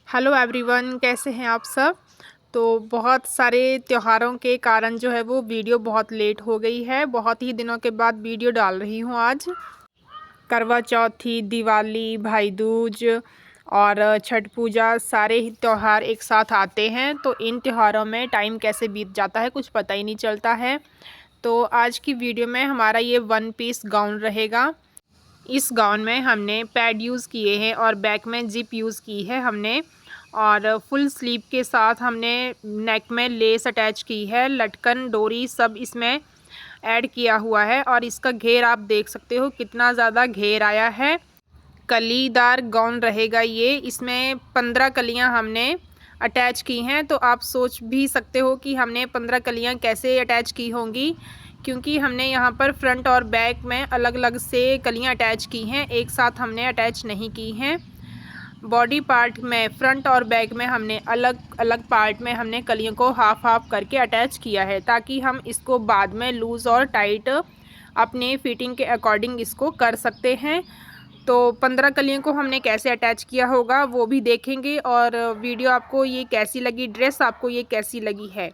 Hello everyone, कैसे हैं आप सब। तो बहुत सारे त्योहारों के कारण जो है वो वीडियो बहुत लेट हो गई है। बहुत ही दिनों के बाद वीडियो डाल रही हूँ आज। करवा चौथी, दिवाली, भाई दूज और छठ पूजा, सारे ही त्यौहार एक साथ आते हैं। तो इन त्योहारों में टाइम कैसे बीत जाता है कुछ पता ही नहीं चलता है। तो आज की वीडियो में हमारा ये वन पीस गाउन रहेगा। इस गाउन में हमने पैड यूज़ किए हैं और बैक में जिप यूज़ की है हमने। और फुल स्लीव के साथ हमने नेक में लेस अटैच की है, लटकन डोरी सब इसमें ऐड किया हुआ है। और इसका घेर आप देख सकते हो कितना ज़्यादा घेर आया है। कलीदार गाउन रहेगा ये। इसमें 15 कलियां हमने अटैच की हैं। तो आप सोच भी सकते हो कि हमने 15 कलियां कैसे अटैच की होंगी, क्योंकि हमने यहाँ पर फ्रंट और बैक में अलग अलग से कलियां अटैच की हैं, एक साथ हमने अटैच नहीं की हैं। बॉडी पार्ट में फ्रंट और बैक में हमने अलग अलग पार्ट में हमने कलियों को हाफ हाफ करके अटैच किया है, ताकि हम इसको बाद में लूज़ और टाइट अपने फिटिंग के अकॉर्डिंग इसको कर सकते हैं। तो 15 कलियों को हमने कैसे अटैच किया होगा वो भी देखेंगे। और वीडियो आपको ये कैसी लगी, ड्रेस आपको ये कैसी लगी है।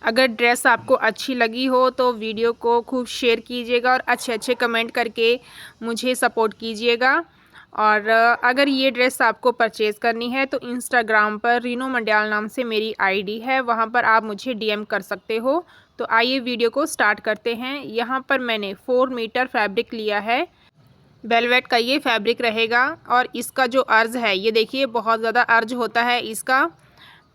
अगर ड्रेस आपको अच्छी लगी हो तो वीडियो को खूब शेयर कीजिएगा और अच्छे अच्छे कमेंट करके मुझे सपोर्ट कीजिएगा। और अगर ये ड्रेस आपको परचेज़ करनी है तो इंस्टाग्राम पर रीनू मंडियाल नाम से मेरी आईडी है, वहाँ पर आप मुझे डीएम कर सकते हो। तो आइए वीडियो को स्टार्ट करते हैं। यहाँ पर मैंने 4 मीटर फैब्रिक लिया है। वेलवेट का ये फैब्रिक रहेगा। और इसका जो अर्ज है ये देखिए, बहुत ज़्यादा अर्ज होता है इसका।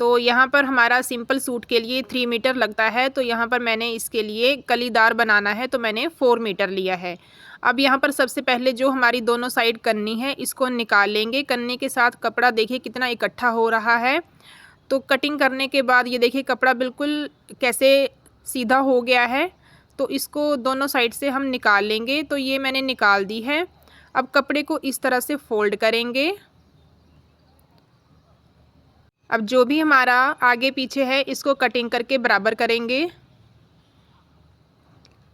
तो यहाँ पर हमारा सिंपल सूट के लिए 3 मीटर लगता है, तो यहाँ पर मैंने इसके लिए कलीदार बनाना है तो मैंने 4 मीटर लिया है। अब यहाँ पर सबसे पहले जो हमारी दोनों साइड कन्नी है इसको निकाल लेंगे। कन्नी के साथ कपड़ा देखिए कितना इकट्ठा हो रहा है। तो कटिंग करने के बाद ये देखिए कपड़ा बिल्कुल कैसे सीधा हो गया है। तो इसको दोनों साइड से हम निकाल लेंगे। तो ये मैंने निकाल दी है। अब कपड़े को इस तरह से फोल्ड करेंगे। अब जो भी हमारा आगे पीछे है इसको कटिंग करके बराबर करेंगे।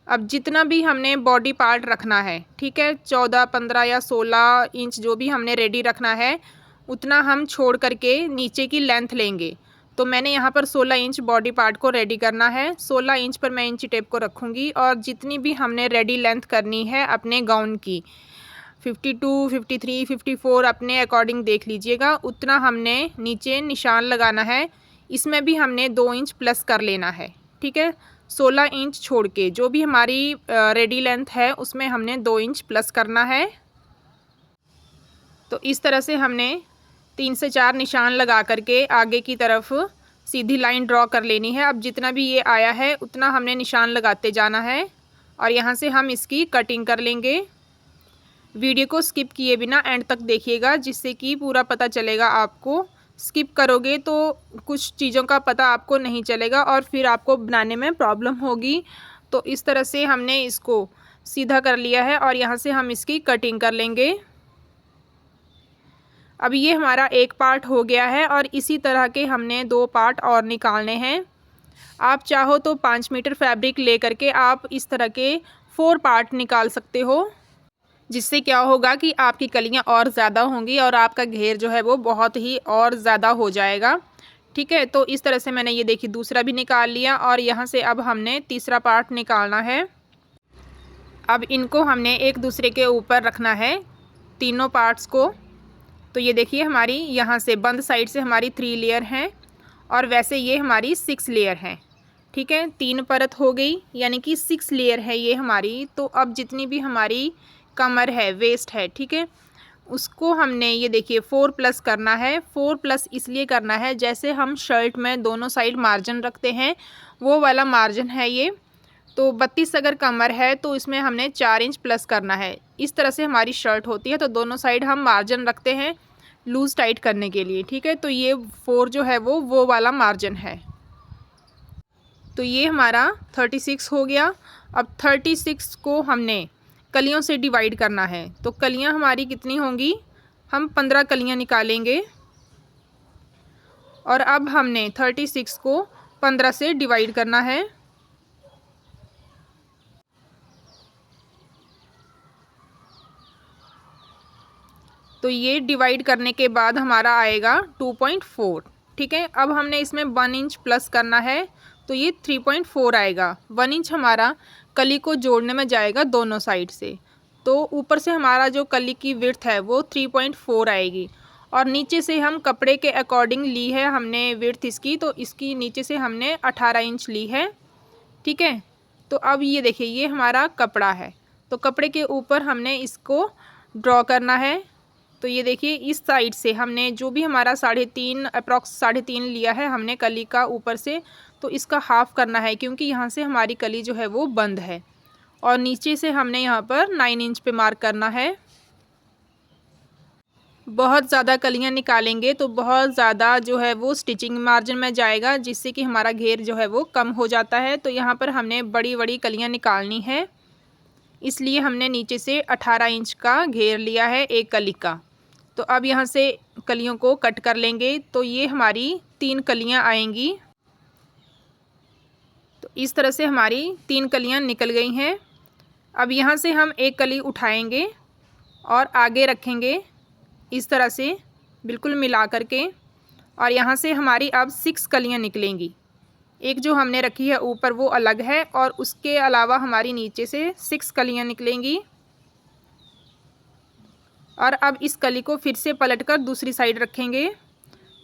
अब जितना भी हमने बॉडी पार्ट रखना है, ठीक है, 14, 15 या 16 इंच जो भी हमने रेडी रखना है उतना हम छोड़ करके नीचे की लेंथ लेंगे। तो मैंने यहाँ पर 16 इंच बॉडी पार्ट को रेडी करना है। 16 इंच पर मैं इंची टेप को रखूँगी और जितनी भी हमने रेडी लेंथ करनी है अपने गाउन की 52, 53, 54 अपने अकॉर्डिंग देख लीजिएगा, उतना हमने नीचे निशान लगाना है। इसमें भी हमने 2 इंच प्लस कर लेना है, ठीक है। 16 इंच छोड़ के जो भी हमारी रेडी लेंथ है उसमें हमने 2 इंच प्लस करना है। तो इस तरह से हमने 3 से 4 निशान लगा करके आगे की तरफ सीधी लाइन ड्रॉ कर लेनी है। अब जितना भी ये आया है उतना हमने निशान लगाते जाना है और यहाँ से हम इसकी कटिंग कर लेंगे। वीडियो को स्किप किए बिना एंड तक देखिएगा, जिससे कि पूरा पता चलेगा आपको। स्किप करोगे तो कुछ चीज़ों का पता आपको नहीं चलेगा और फिर आपको बनाने में प्रॉब्लम होगी। तो इस तरह से हमने इसको सीधा कर लिया है और यहाँ से हम इसकी कटिंग कर लेंगे। अब ये हमारा एक पार्ट हो गया है और इसी तरह के हमने 2 पार्ट और निकालने हैं। आप चाहो तो 5 मीटर फैब्रिक ले करके आप इस तरह के 4 पार्ट निकाल सकते हो, जिससे क्या होगा कि आपकी कलियां और ज़्यादा होंगी और आपका घेर जो है वो बहुत ही और ज़्यादा हो जाएगा, ठीक है। तो इस तरह से मैंने ये देखिए दूसरा भी निकाल लिया और यहाँ से अब हमने तीसरा पार्ट निकालना है। अब इनको हमने एक दूसरे के ऊपर रखना है, तीनों पार्ट्स को। तो ये देखिए हमारी यहाँ से बंद साइड से हमारी 3 लेयर हैं और वैसे ये हमारी 6 लेयर हैं, ठीक है। 3 परत हो गई यानी कि 6 लेयर है ये हमारी। तो अब जितनी भी हमारी कमर है, वेस्ट है, ठीक है, उसको हमने ये देखिए 4 प्लस करना है। 4 प्लस इसलिए करना है जैसे हम शर्ट में दोनों साइड मार्जिन रखते हैं वो वाला मार्जिन है ये। तो 32 अगर कमर है तो इसमें हमने 4 इंच प्लस करना है। इस तरह से हमारी शर्ट होती है। तो दोनों साइड हम मार्जिन रखते हैं लूज़ टाइट करने के लिए, ठीक है। तो ये 4 जो है वो वाला मार्जिन है। तो ये हमारा 36 हो गया। अब 36 को हमने कलियों से डिवाइड करना है। तो कलियां हमारी कितनी होंगी, हम 15 कलियां निकालेंगे और अब हमने 36 को 15 से डिवाइड करना है। तो ये डिवाइड करने के बाद हमारा आएगा 2.4। ठीक है, अब हमने इसमें 1 इंच प्लस करना है तो ये 3.4 आएगा। 1 इंच हमारा कली को जोड़ने में जाएगा दोनों साइड से, तो ऊपर से हमारा जो कली की विड्थ है वो 3.4 आएगी। और नीचे से हम कपड़े के अकॉर्डिंग ली है हमने विड्थ इसकी, तो इसकी नीचे से हमने 18 इंच ली है। ठीक है, तो अब ये देखिए ये हमारा कपड़ा है, तो कपड़े के ऊपर हमने इसको ड्रॉ करना है। तो ये देखिए इस साइड से हमने जो भी हमारा 3.5 अप्रॉक्स 3.5 लिया है हमने कली का ऊपर से, तो इसका हाफ़ करना है क्योंकि यहाँ से हमारी कली जो है वो बंद है। और नीचे से हमने यहाँ पर 9 इंच पे मार्क करना है। बहुत ज़्यादा कलियाँ निकालेंगे तो बहुत ज़्यादा जो है वो स्टिचिंग मार्जिन में जाएगा, जिससे कि हमारा घेर जो है वो कम हो जाता है। तो यहाँ पर हमने बड़ी बड़ी कलियाँ निकालनी है, इसलिए हमने नीचे से 18 इंच का घेर लिया है एक कली का। तो अब यहाँ से कलियों को कट कर लेंगे, तो ये हमारी 3 कलियाँ आएंगी। तो इस तरह से हमारी 3 कलियाँ निकल गई हैं। अब यहाँ से हम एक कली उठाएंगे और आगे रखेंगे इस तरह से बिल्कुल मिला करके, और यहाँ से हमारी अब 6 कलियाँ निकलेंगी। एक जो हमने रखी है ऊपर वो अलग है, और उसके अलावा हमारी नीचे से 6 कलियाँ निकलेंगी। और अब इस कली को फिर से पलटकर दूसरी साइड रखेंगे,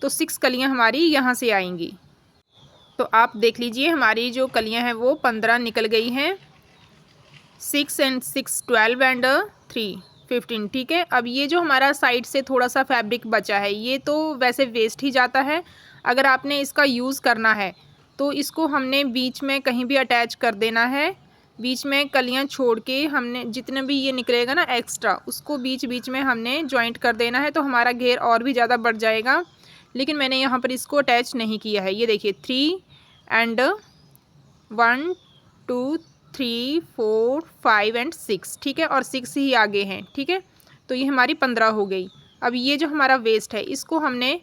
तो 6 कलियाँ हमारी यहाँ से आएंगी। तो आप देख लीजिए हमारी जो कलियाँ हैं वो 15 निकल गई हैं। 6 and 6 12 एंड 3 15। ठीक है, अब ये जो हमारा साइड से थोड़ा सा फैब्रिक बचा है ये तो वैसे वेस्ट ही जाता है। अगर आपने इसका यूज़ करना है तो इसको हमने बीच में कहीं भी अटैच कर देना है। बीच में कलियां छोड़ के हमने जितने भी ये निकलेगा ना एक्स्ट्रा, उसको बीच बीच में हमने जॉइंट कर देना है, तो हमारा घेर और भी ज़्यादा बढ़ जाएगा। लेकिन मैंने यहाँ पर इसको अटैच नहीं किया है। ये देखिए 3 एंड 1 2 3 4 5 एंड 6। ठीक है, और 6 ही आगे हैं। ठीक है, तो ये हमारी 15 हो गई। अब ये जो हमारा वेस्ट है इसको हमने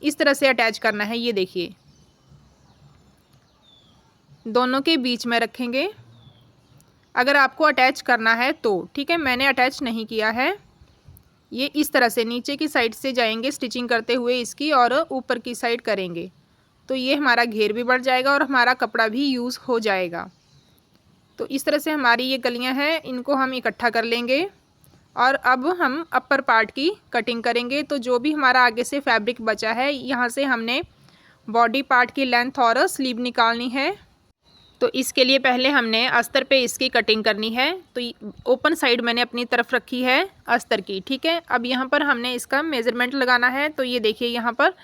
इस तरह से अटैच करना है। ये देखिए दोनों के बीच में रखेंगे अगर आपको अटैच करना है तो। ठीक है, मैंने अटैच नहीं किया है। ये इस तरह से नीचे की साइड से जाएंगे स्टिचिंग करते हुए इसकी, और ऊपर की साइड करेंगे, तो ये हमारा घेर भी बढ़ जाएगा और हमारा कपड़ा भी यूज़ हो जाएगा। तो इस तरह से हमारी ये कलियां हैं, इनको हम इकट्ठा कर लेंगे। और अब हम अपर पार्ट की कटिंग करेंगे। तो जो भी हमारा आगे से फैब्रिक बचा है यहाँ से हमने बॉडी पार्ट की लेंथ और स्लीव निकालनी है। तो इसके लिए पहले हमने अस्तर पे इसकी कटिंग करनी है। तो ओपन साइड मैंने अपनी तरफ रखी है अस्तर की। ठीक है, अब यहाँ पर हमने इसका मेज़रमेंट लगाना है। तो ये देखिए यहाँ पर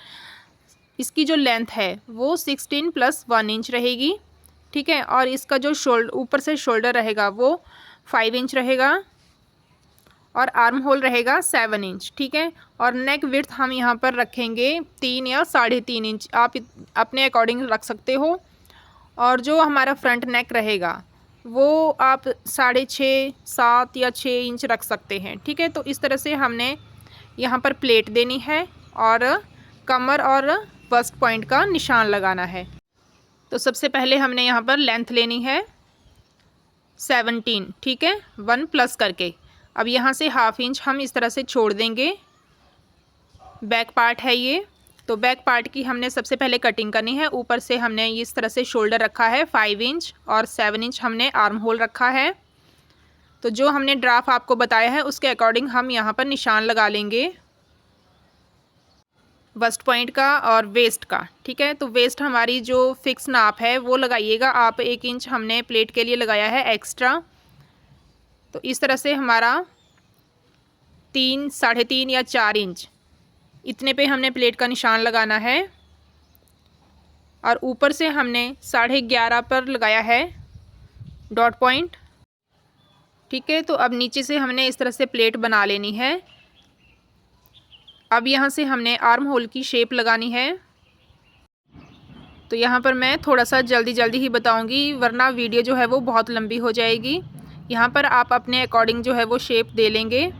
इसकी जो लेंथ है वो 16 + 1 इंच रहेगी। ठीक है, और इसका जो ऊपर से शोल्डर रहेगा वो 5 इंच रहेगा, और आर्म होल रहेगा 7 इंच। ठीक है, और नेक विड्थ हम यहाँ पर रखेंगे 3 या 3.5 इंच, आप अपने अकॉर्डिंग रख सकते हो। और जो हमारा फ्रंट नेक रहेगा वो आप 6.5 7 या 6 इंच रख सकते हैं। ठीक है, तो इस तरह से हमने यहाँ पर प्लेट देनी है और कमर और बस्ट पॉइंट का निशान लगाना है। तो सबसे पहले हमने यहाँ पर लेंथ लेनी है 17। ठीक है, 1 प्लस करके। अब यहाँ से 1/2 इंच हम इस तरह से छोड़ देंगे। बैक पार्ट है ये, तो बैक पार्ट की हमने सबसे पहले कटिंग करनी है। ऊपर से हमने इस तरह से शोल्डर रखा है 5 इंच, और 7 इंच हमने आर्म होल रखा है। तो जो हमने ड्राफ्ट आपको बताया है उसके अकॉर्डिंग हम यहाँ पर निशान लगा लेंगे बस्ट पॉइंट का और वेस्ट का। ठीक है, तो वेस्ट हमारी जो फिक्स नाप है वो लगाइएगा आप। 1 इंच हमने प्लेट के लिए लगाया है एक्स्ट्रा। तो इस तरह से हमारा 3 3.5 या 4 इंच इतने पे हमने प्लेट का निशान लगाना है। और ऊपर से हमने 11.5 पर लगाया है डॉट पॉइंट। ठीक है, तो अब नीचे से हमने इस तरह से प्लेट बना लेनी है। अब यहाँ से हमने आर्म होल की शेप लगानी है। तो यहाँ पर मैं थोड़ा सा जल्दी ही बताऊँगी, वरना वीडियो जो है वो बहुत लंबी हो जाएगी। यहाँ पर आप अपने अकॉर्डिंग जो है वो शेप दे लेंगे।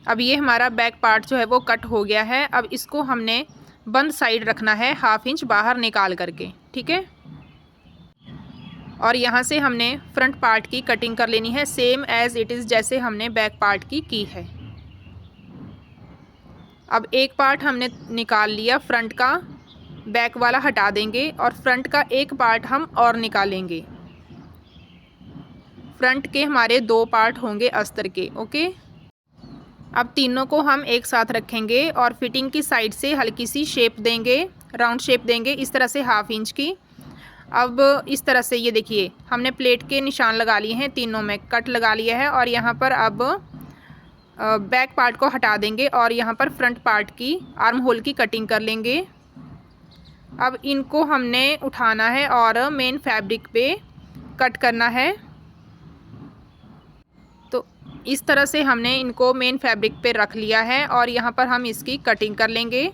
अब ये हमारा बैक पार्ट जो है वो कट हो गया है। अब इसको हमने बंद साइड रखना है 1/2 इंच बाहर निकाल करके। ठीक है, और यहाँ से हमने फ्रंट पार्ट की कटिंग कर लेनी है सेम एज़ इट इज़ जैसे हमने बैक पार्ट की है। अब एक पार्ट हमने निकाल लिया फ्रंट का, बैक वाला हटा देंगे और फ्रंट का एक पार्ट हम और निकालेंगे। फ्रंट के हमारे 2 पार्ट होंगे अस्तर के। ओके, अब तीनों को हम एक साथ रखेंगे और फिटिंग की साइड से हल्की सी शेप देंगे, राउंड शेप देंगे इस तरह से 1/2 इंच की। अब इस तरह से ये देखिए हमने प्लेट के निशान लगा लिए हैं, तीनों में कट लगा लिया है और यहाँ पर अब बैक पार्ट को हटा देंगे और यहाँ पर फ्रंट पार्ट की आर्म होल की कटिंग कर लेंगे। अब इनको हमने उठाना है और मेन फैब्रिक पे कट करना है। तो इस तरह से हमने इनको मेन फैब्रिक पे रख लिया है और यहाँ पर हम इसकी कटिंग कर लेंगे।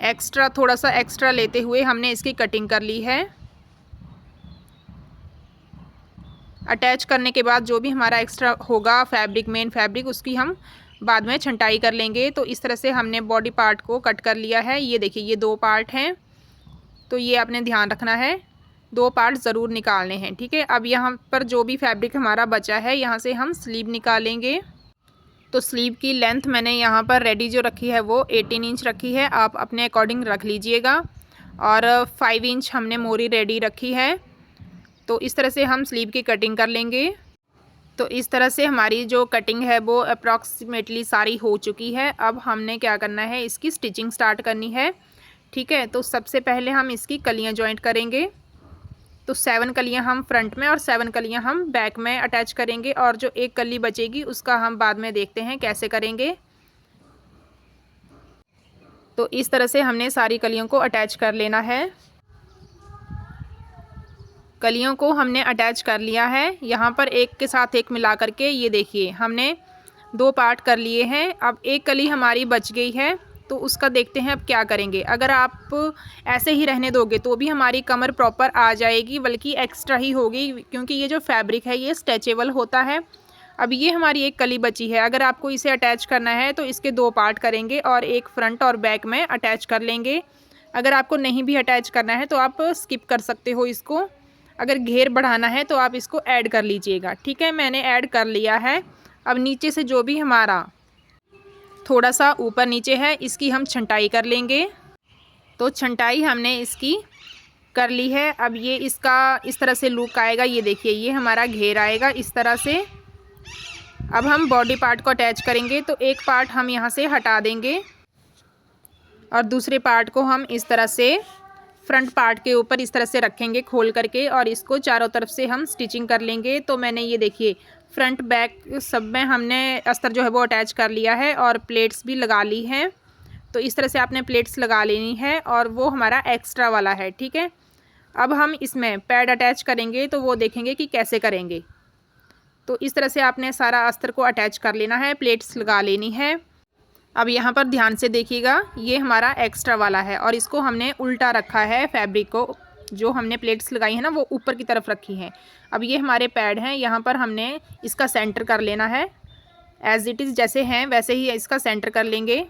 एक्स्ट्रा थोड़ा सा एक्स्ट्रा लेते हुए हमने इसकी कटिंग कर ली है। अटैच करने के बाद जो भी हमारा एक्स्ट्रा होगा फैब्रिक, मेन फैब्रिक, उसकी हम बाद में छंटाई कर लेंगे। तो इस तरह से हमने बॉडी पार्ट को कट कर लिया है। ये देखिए ये 2 पार्ट हैं, तो ये आपने ध्यान रखना है, 2 पार्ट ज़रूर निकालने हैं। ठीक है, अब यहाँ पर जो भी फैब्रिक हमारा बचा है यहाँ से हम स्लीव निकालेंगे। तो स्लीव की लेंथ मैंने यहाँ पर रेडी जो रखी है वो 18 इंच रखी है, आप अपने अकॉर्डिंग रख लीजिएगा। और 5 इंच हमने मोरी रेडी रखी है। तो इस तरह से हम स्लीव की कटिंग कर लेंगे। तो इस तरह से हमारी जो कटिंग है वो अप्रॉक्सीमेटली सारी हो चुकी है। अब हमने क्या करना है, इसकी स्टिचिंग स्टार्ट करनी है। ठीक है, तो सबसे पहले हम इसकी कलियां जॉइंट करेंगे। तो 7 कलियां हम फ्रंट में और 7 कलियां हम बैक में अटैच करेंगे और जो एक कली बचेगी उसका हम बाद में देखते हैं कैसे करेंगे। तो इस तरह से हमने सारी कलियों को अटैच कर लेना है। कलियों को हमने अटैच कर लिया है, यहाँ पर एक के साथ एक मिला करके ये देखिए हमने 2 पार्ट कर लिए हैं। अब एक कली हमारी बच गई है, तो उसका देखते हैं अब क्या करेंगे। अगर आप ऐसे ही रहने दोगे तो भी हमारी कमर प्रॉपर आ जाएगी, बल्कि एक्स्ट्रा ही होगी, क्योंकि ये जो फैब्रिक है ये स्ट्रेचेबल होता है। अब ये हमारी एक कली बची है, अगर आपको इसे अटैच करना है तो इसके 2 पार्ट करेंगे और एक फ्रंट और बैक में अटैच कर लेंगे। अगर आपको नहीं भी अटैच करना है तो आप स्किप कर सकते हो इसको। अगर घेर बढ़ाना है तो आप इसको ऐड कर लीजिएगा। ठीक है, मैंने ऐड कर लिया है। अब नीचे से जो भी हमारा थोड़ा सा ऊपर नीचे है इसकी हम छंटाई कर लेंगे। तो छंटाई हमने इसकी कर ली है। अब ये इसका इस तरह से लुक आएगा, ये देखिए ये हमारा घेर आएगा इस तरह से। अब हम बॉडी पार्ट को अटैच करेंगे, तो एक पार्ट हम यहाँ से हटा देंगे और दूसरे पार्ट को हम इस तरह से फ्रंट पार्ट के ऊपर इस तरह से रखेंगे खोल करके और इसको चारों तरफ से हम स्टिचिंग कर लेंगे। तो मैंने ये देखिए फ्रंट बैक सब में हमने अस्तर जो है वो अटैच कर लिया है और प्लेट्स भी लगा ली हैं। तो इस तरह से आपने प्लेट्स लगा लेनी है और वो हमारा एक्स्ट्रा वाला है। ठीक है, अब हम इसमें पैड अटैच करेंगे, तो वो देखेंगे कि कैसे करेंगे। तो इस तरह से आपने सारा अस्तर को अटैच कर लेना है, प्लेट्स लगा लेनी है। अब यहाँ पर ध्यान से देखिएगा, ये हमारा एक्स्ट्रा वाला है और इसको हमने उल्टा रखा है। फैब्रिक को जो हमने प्लेट्स लगाई है ना वो ऊपर की तरफ रखी हैं। अब ये हमारे पैड हैं, यहाँ पर हमने इसका सेंटर कर लेना है। एज़ इट इज़ जैसे हैं वैसे ही इसका सेंटर कर लेंगे।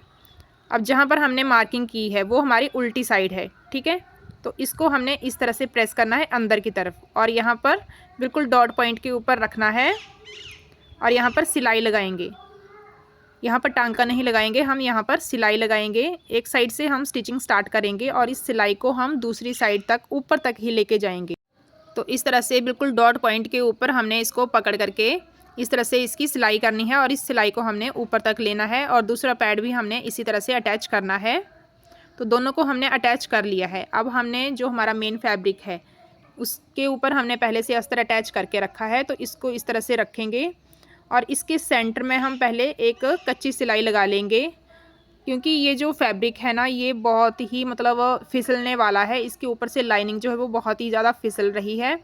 अब जहाँ पर हमने मार्किंग की है वो हमारी उल्टी साइड है। ठीक है, तो इसको हमने इस तरह से प्रेस करना है अंदर की तरफ और यहाँ पर बिल्कुल डॉट पॉइंट के ऊपर रखना है और यहाँ पर सिलाई लगाएंगे। यहाँ पर टांका नहीं लगाएंगे, हम यहाँ पर सिलाई लगाएंगे। एक साइड से हम स्टिचिंग स्टार्ट करेंगे और इस सिलाई को हम दूसरी साइड तक ऊपर तक ही लेके जाएंगे। तो इस तरह से बिल्कुल डॉट पॉइंट के ऊपर हमने इसको पकड़ करके इस तरह से इसकी सिलाई करनी है और इस सिलाई को हमने ऊपर तक लेना है और दूसरा पैड भी हमने इसी तरह से अटैच करना है। तो दोनों को हमने अटैच कर लिया है। अब हमने जो हमारा मेन फैब्रिक है उसके ऊपर हमने पहले से अस्तर अटैच करके रखा है, तो इसको इस तरह से रखेंगे और इसके सेंटर में हम पहले एक कच्ची सिलाई लगा लेंगे, क्योंकि ये जो फैब्रिक है ना ये बहुत ही मतलब फिसलने वाला है। इसके ऊपर से लाइनिंग जो है वो बहुत ही ज़्यादा फिसल रही है।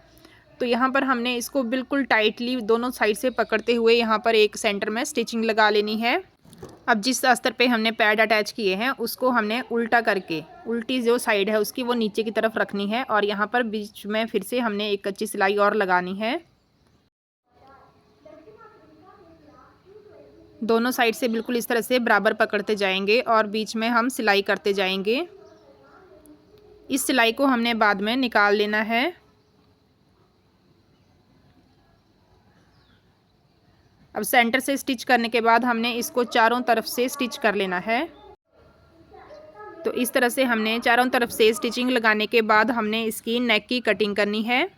तो यहाँ पर हमने इसको बिल्कुल टाइटली दोनों साइड से पकड़ते हुए यहाँ पर एक सेंटर में स्टिचिंग लगा लेनी है। अब जिस अस्तर पे हमने पैड अटैच किए हैं उसको हमने उल्टा करके उल्टी जो साइड है उसकी वो नीचे की तरफ रखनी है और यहाँ पर बीच में फिर से हमने एक कच्ची सिलाई और लगानी है। दोनों साइड से बिल्कुल इस तरह से बराबर पकड़ते जाएंगे और बीच में हम सिलाई करते जाएंगे। इस सिलाई को हमने बाद में निकाल लेना है। अब सेंटर से स्टिच करने के बाद हमने इसको चारों तरफ से स्टिच कर लेना है। तो इस तरह से हमने चारों तरफ से स्टिचिंग लगाने के बाद हमने इसकी नेक की कटिंग करनी है।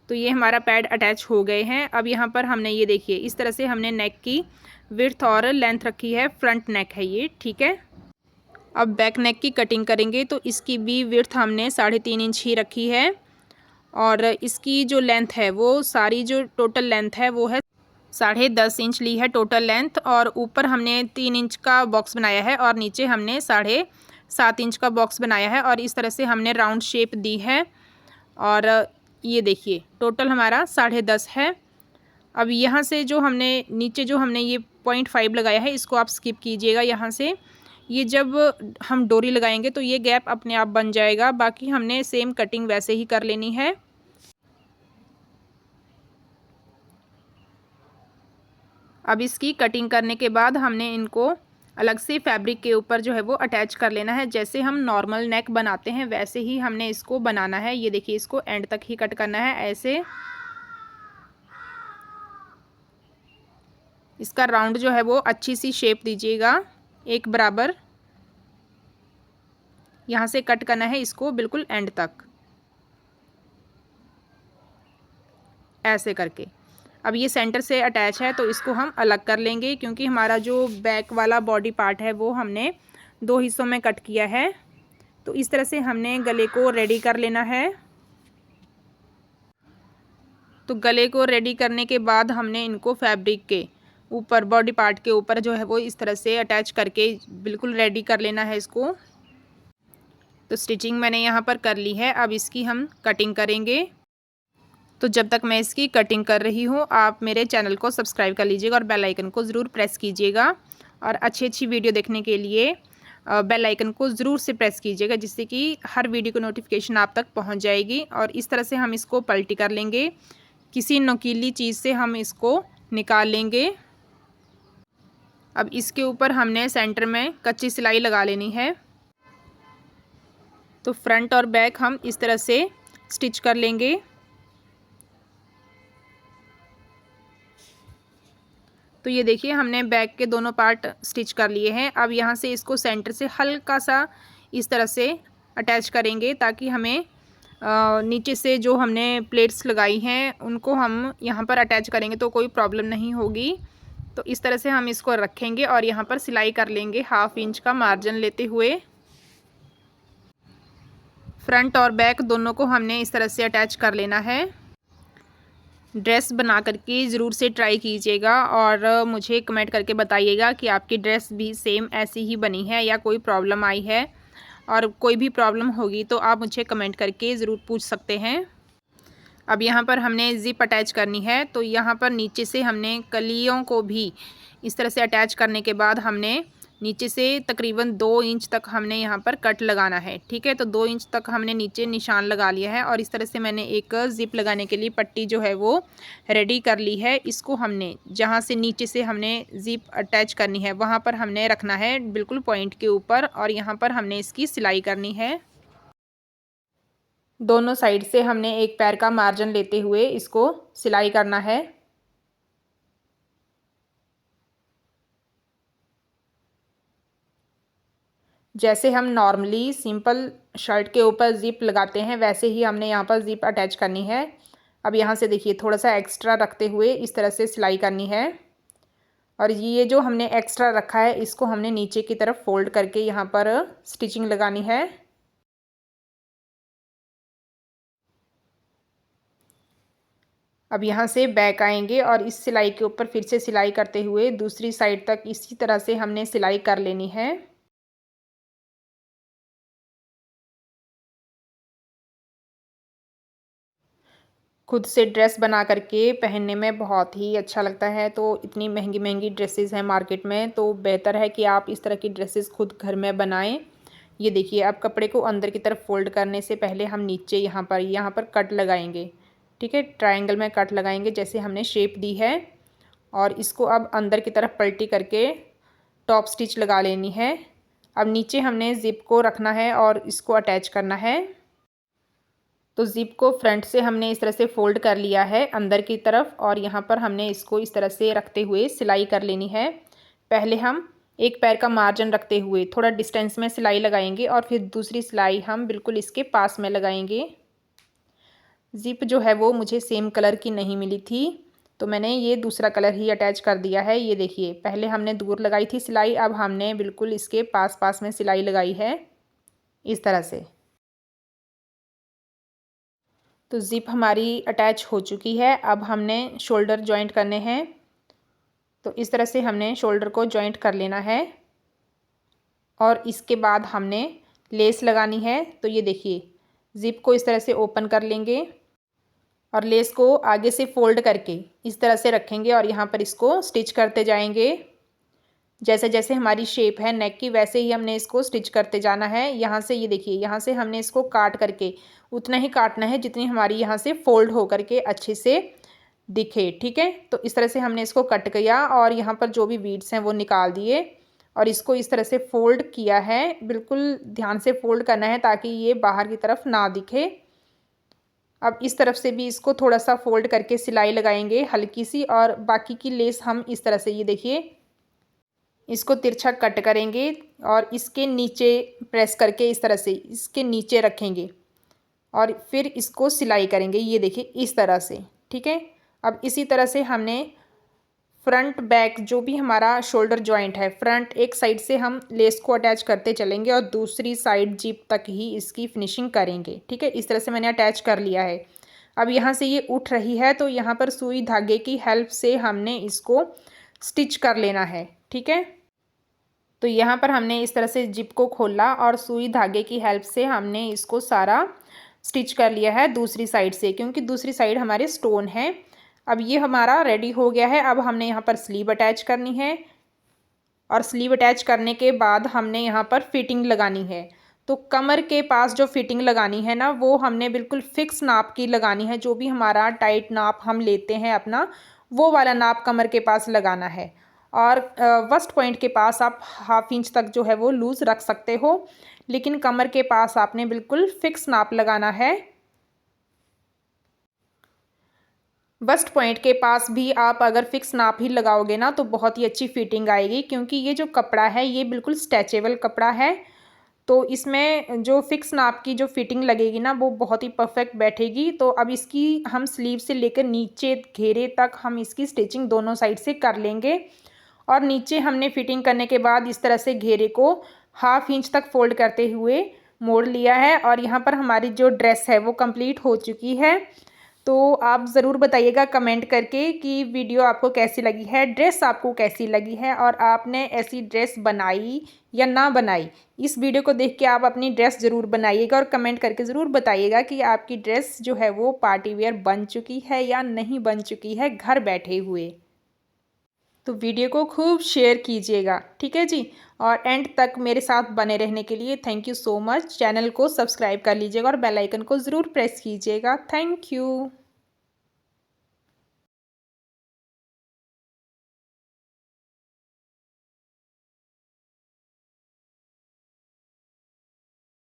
तो ये हमारा पैड अटैच हो गए हैं। अब यहाँ पर हमने ये देखिए इस तरह से हमने नेक की विड्थ और लेंथ रखी है, फ्रंट नेक है ये, ठीक है। अब बैक नेक की कटिंग करेंगे तो इसकी भी विड्थ हमने 3.5 इंच ही रखी है और इसकी जो लेंथ है वो सारी जो टोटल लेंथ है वो है 10.5 इंच ली है टोटल लेंथ। और ऊपर हमने 3 इंच का बॉक्स बनाया है और नीचे हमने 7.5 इंच का बॉक्स बनाया है और इस तरह से हमने राउंड शेप दी है। और ये देखिए टोटल हमारा 10.5 है। अब यहाँ से जो हमने नीचे जो हमने ये 0.5 लगाया है इसको आप स्किप कीजिएगा यहाँ से। ये जब हम डोरी लगाएंगे तो ये गैप अपने आप बन जाएगा। बाकी हमने सेम कटिंग वैसे ही कर लेनी है। अब इसकी कटिंग करने के बाद हमने इनको अलग से फैब्रिक के ऊपर जो है वो अटैच कर लेना है। जैसे हम नॉर्मल नेक बनाते हैं वैसे ही हमने इसको बनाना है। ये देखिए इसको एंड तक ही कट करना है ऐसे। इसका राउंड जो है वो अच्छी सी शेप दीजिएगा, एक बराबर यहाँ से कट करना है इसको बिल्कुल एंड तक, ऐसे करके। अब ये सेंटर से अटैच है तो इसको हम अलग कर लेंगे क्योंकि हमारा जो बैक वाला बॉडी पार्ट है वो हमने 2 हिस्सों में कट किया है। तो इस तरह से हमने गले को रेडी कर लेना है। तो गले को रेडी करने के बाद हमने इनको फैब्रिक के ऊपर, बॉडी पार्ट के ऊपर जो है वो इस तरह से अटैच करके बिल्कुल रेडी कर लेना है इसको। तो स्टिचिंग मैंने यहाँ पर कर ली है। अब इसकी हम कटिंग करेंगे। तो जब तक मैं इसकी कटिंग कर रही हूँ आप मेरे चैनल को सब्सक्राइब कर लीजिएगा और बेल आइकन को ज़रूर प्रेस कीजिएगा। और अच्छी वीडियो देखने के लिए बेल आइकन को ज़रूर से प्रेस कीजिएगा जिससे कि हर वीडियो की नोटिफिकेशन आप तक पहुँच जाएगी। और इस तरह से हम इसको पलटी कर लेंगे, किसी नुकीली चीज़ से हम इसको निकाल लेंगे। अब इसके ऊपर हमने सेंटर में कच्ची सिलाई लगा लेनी है। तो फ्रंट और बैक हम इस तरह से स्टिच कर लेंगे। तो ये देखिए हमने बैक के दोनों पार्ट स्टिच कर लिए हैं। अब यहाँ से इसको सेंटर से हल्का सा इस तरह से अटैच करेंगे ताकि हमें नीचे से जो हमने प्लेट्स लगाई हैं उनको हम यहाँ पर अटैच करेंगे तो कोई प्रॉब्लम नहीं होगी। तो इस तरह से हम इसको रखेंगे और यहाँ पर सिलाई कर लेंगे 1/2 इंच का मार्जिन लेते हुए। फ्रंट और बैक दोनों को हमने इस तरह से अटैच कर लेना है। ड्रेस बना करके ज़रूर से ट्राई कीजिएगा और मुझे कमेंट करके बताइएगा कि आपकी ड्रेस भी सेम ऐसी ही बनी है या कोई प्रॉब्लम आई है। और कोई भी प्रॉब्लम होगी तो आप मुझे कमेंट करके ज़रूर पूछ सकते हैं। अब यहाँ पर हमने ज़िप अटैच करनी है। तो यहाँ पर नीचे से हमने कलियों को भी इस तरह से अटैच करने के बाद हमने नीचे से तकरीबन 2 इंच तक हमने यहाँ पर कट लगाना है, ठीक है। तो 2 इंच तक हमने नीचे निशान लगा लिया है और इस तरह से मैंने एक ज़िप लगाने के लिए पट्टी जो है वो रेडी कर ली है। इसको हमने जहाँ से नीचे से हमने ज़िप अटैच करनी है वहाँ पर हमने रखना है बिल्कुल पॉइंट के ऊपर और यहाँ पर हमने इसकी सिलाई करनी है। दोनों साइड से हमने एक पैर का मार्जिन लेते हुए इसको सिलाई करना है। जैसे हम नॉर्मली सिंपल शर्ट के ऊपर ज़िप लगाते हैं वैसे ही हमने यहाँ पर ज़िप अटैच करनी है। अब यहाँ से देखिए थोड़ा सा एक्स्ट्रा रखते हुए इस तरह से सिलाई करनी है और ये जो हमने एक्स्ट्रा रखा है इसको हमने नीचे की तरफ फोल्ड करके यहाँ पर स्टिचिंग लगानी है। अब यहाँ से बैक आएंगे और इस सिलाई के ऊपर फिर से सिलाई करते हुए दूसरी साइड तक इसी तरह से हमने सिलाई कर लेनी है। खुद से ड्रेस बना करके पहनने में बहुत ही अच्छा लगता है। तो इतनी महंगी महंगी ड्रेसेस हैं मार्केट में, तो बेहतर है कि आप इस तरह की ड्रेसेस खुद घर में बनाएं। ये देखिए अब कपड़े को अंदर की तरफ फोल्ड करने से पहले हम नीचे यहाँ पर कट लगाएंगे, ठीक है। ट्रायंगल में कट लगाएंगे जैसे हमने शेप दी है और इसको अब अंदर की तरफ पलटी करके टॉप स्टिच लगा लेनी है। अब नीचे हमने ज़िप को रखना है और इसको अटैच करना है। तो ज़िप को फ्रंट से हमने इस तरह से फ़ोल्ड कर लिया है अंदर की तरफ, और यहाँ पर हमने इसको इस तरह से रखते हुए सिलाई कर लेनी है। पहले हम एक पैर का मार्जिन रखते हुए थोड़ा डिस्टेंस में सिलाई लगाएंगे और फिर दूसरी सिलाई हम बिल्कुल इसके पास में लगाएंगे। ज़िप जो है वो मुझे सेम कलर की नहीं मिली थी, तो मैंने ये दूसरा कलर ही अटैच कर दिया है। ये देखिए, पहले हमने दूर लगाई थी सिलाई, अब हमने बिल्कुल इसके पास पास में सिलाई लगाई है इस तरह से। तो ज़िप हमारी अटैच हो चुकी है। अब हमने शोल्डर जॉइंट करने हैं, तो इस तरह से हमने शोल्डर को जॉइंट कर लेना है और इसके बाद हमने लेस लगानी है। तो ये देखिए, ज़िप को इस तरह से ओपन कर लेंगे और लेस को आगे से फ़ोल्ड करके इस तरह से रखेंगे और यहाँ पर इसको स्टिच करते जाएंगे। जैसे जैसे हमारी शेप है नेक की, वैसे ही हमने इसको स्टिच करते जाना है। यहाँ से ये देखिए, यहाँ से हमने इसको काट करके उतना ही काटना है जितनी हमारी यहाँ से फ़ोल्ड हो करके अच्छे से दिखे, ठीक है। तो इस तरह से हमने इसको कट किया और यहाँ पर जो भी बीड्स हैं वो निकाल दिए और इसको इस तरह से फ़ोल्ड किया है। बिल्कुल ध्यान से फ़ोल्ड करना है ताकि ये बाहर की तरफ ना दिखे। अब इस तरफ से भी इसको थोड़ा सा फ़ोल्ड करके सिलाई लगाएंगे हल्की सी, और बाकी की लेस हम इस तरह से, ये देखिए, इसको तिरछा कट करेंगे और इसके नीचे प्रेस करके इस तरह से इसके नीचे रखेंगे और फिर इसको सिलाई करेंगे। ये देखिए इस तरह से, ठीक है। अब इसी तरह से हमने फ्रंट बैक जो भी हमारा शोल्डर जॉइंट है, फ्रंट एक साइड से हम लेस को अटैच करते चलेंगे और दूसरी साइड जिप तक ही इसकी फिनिशिंग करेंगे, ठीक है। इस तरह से मैंने अटैच कर लिया है। अब यहाँ से ये उठ रही है तो यहाँ पर सुई धागे की हेल्प से हमने इसको स्टिच कर लेना है, ठीक है। तो यहाँ पर हमने इस तरह से जिप को खोला और सुई धागे की हेल्प से हमने इसको सारा स्टिच कर लिया है दूसरी साइड से, क्योंकि दूसरी साइड हमारे स्टोन है। अब ये हमारा रेडी हो गया है। अब हमने यहाँ पर स्लीव अटैच करनी है और स्लीव अटैच करने के बाद हमने यहाँ पर फिटिंग लगानी है। तो कमर के पास जो फिटिंग लगानी है ना, वो हमने बिल्कुल फिक्स नाप की लगानी है। जो भी हमारा टाइट नाप हम लेते हैं अपना, वो वाला नाप कमर के पास लगाना है। और वस्ट पॉइंट के पास आप 1/2 इंच तक जो है वो लूज़ रख सकते हो, लेकिन कमर के पास आपने बिल्कुल फिक्स नाप लगाना है। वस्ट पॉइंट के पास भी आप अगर फिक्स नाप ही लगाओगे ना तो बहुत ही अच्छी फिटिंग आएगी, क्योंकि ये जो कपड़ा है ये बिल्कुल स्ट्रेचेबल कपड़ा है। तो इसमें जो फिक्स नाप की जो फिटिंग लगेगी ना, वो बहुत ही परफेक्ट बैठेगी। तो अब इसकी हम स्लीव से लेकर नीचे घेरे तक हम इसकी स्टिचिंग दोनों साइड से कर लेंगे। और नीचे हमने फिटिंग करने के बाद इस तरह से घेरे को 1/2 इंच तक फोल्ड करते हुए मोड़ लिया है और यहाँ पर हमारी जो ड्रेस है वो कंप्लीट हो चुकी है। तो आप ज़रूर बताइएगा कमेंट करके कि वीडियो आपको कैसी लगी है, ड्रेस आपको कैसी लगी है और आपने ऐसी ड्रेस बनाई या ना बनाई। इस वीडियो को देख के आप अपनी ड्रेस ज़रूर बनाइएगा और कमेंट करके ज़रूर बताइएगा कि आपकी ड्रेस जो है वो पार्टी वेयर बन चुकी है या नहीं बन चुकी है घर बैठे हुए। तो वीडियो को खूब शेयर कीजिएगा, ठीक है जी। और एंड तक मेरे साथ बने रहने के लिए thank you so much. Channel को सब्सक्राइब कर लीजिएगा और बेल आइकन को ज़रूर प्रेस कीजिएगा। Thank you.